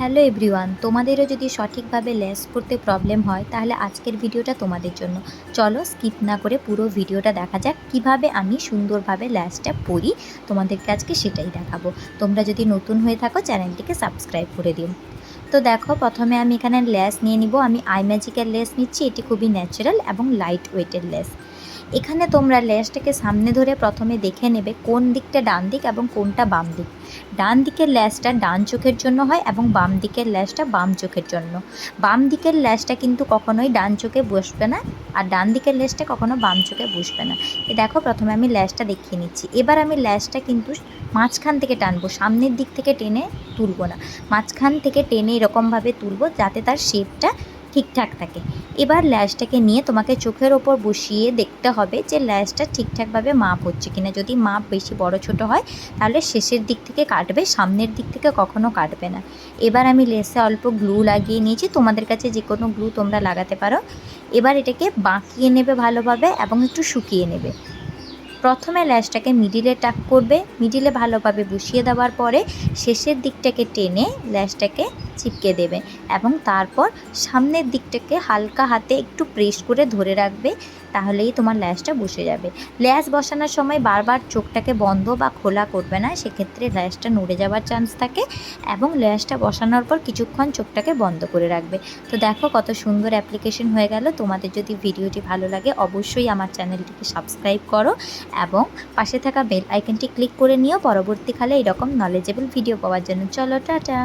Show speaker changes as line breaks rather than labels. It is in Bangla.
হ্যালো এভরিওয়ান, তোমাদেরও যদি সঠিকভাবে লেস করতে প্রবলেম হয় তাহলে আজকের ভিডিওটা তোমাদের জন্য। চলো স্কিপ না করে পুরো ভিডিওটা দেখা যাক কিভাবে আমি সুন্দরভাবে লেসটা পরি। তোমাদেরকে আজকে সেটাই দেখাবো। তোমরা যদি নতুন হয়ে থাকো চ্যানেলটিকে সাবস্ক্রাইব করে দিও। তো দেখো, প্রথমে আমি এখানে লেস নিয়ে নিব। আমি আই ম্যাজিকের লেস নিচ্ছি। এটি খুবই ন্যাচারাল এবং লাইট ওয়েটের লেস। এখানে তোমরা লেসটাকে সামনে ধরে প্রথমে দেখে নেবে কোন দিকটা ডান দিক এবং কোনটা বাম দিক। ডান দিকের লেসটা ডান চোখের জন্য হয় এবং বাম দিকের লেসটা বাম চোখের জন্য। বাম দিকের লেসটা কিন্তু কখনোই ডান চোখে বসবে না, আর ডান দিকের লেসটা কখনো বাম চোখে বসবে না। দেখো, প্রথমে আমি লেসটা দেখিয়ে নিচ্ছি। এবার আমি লেসটা কিন্তু মাঝখান থেকে টানবো, সামনের দিক থেকে টেনে তুলবো না। মাঝখান থেকে টেনে এরকমভাবে তুলবো যাতে তার শেপটা ঠিকঠাক থাকে। এবার ল্যাসটাকে নিয়ে তোমাকে চোখের ওপর বসিয়ে দেখতে হবে যে ল্যাসটা ঠিকঠাকভাবে মাপ হচ্ছে কিনা। যদি মাপ বেশি বড় ছোট হয় তাহলে শেষের দিক থেকে কাটবে, সামনের দিক থেকে কখনো কাটবে না। এবার আমি লেসে অল্প গ্লু লাগিয়ে নিয়েছি, তোমাদের কাছে যে কোনো গ্লু তোমরা লাগাতে পারো। এবার এটাকে বাঁকিয়ে নেবে ভালোভাবে এবং একটু শুকিয়ে নেবে। প্রথমে ল্যাসটাকে মিডিলে টাক করবে, মিডিলে ভালোভাবে বসিয়ে দেওয়ার পরে শেষের দিকটাকে টেনে ল্যাসটাকে চিপকে দেবে এবং তারপর সামনের দিকটাকে হালকা হাতে একটু প্রেস করে ধরে রাখবে, তাহলেই তোমার ল্যাসটা বসে যাবে। ল্যাস বসানোর সময় বারবার চোখটাকে বন্ধ বা খোলা করবে না, সেক্ষেত্রে ল্যাসটা নড়ে যাওয়ার চান্স থাকে। এবং ল্যাসটা বসানোর পর কিছুক্ষণ চোখটাকে বন্ধ করে রাখবে। তো দেখো কত সুন্দর অ্যাপ্লিকেশন হয়ে গেল। তোমাদের যদি ভিডিওটি ভালো লাগে অবশ্যই আমার চ্যানেলটিকে সাবস্ক্রাইব করো এবং পাশে থাকা বেল আইকনটি ক্লিক করে নিও পরবর্তীকালে এরকম নলেজেবল ভিডিও পাওয়ার জন্য। চলো টাটা।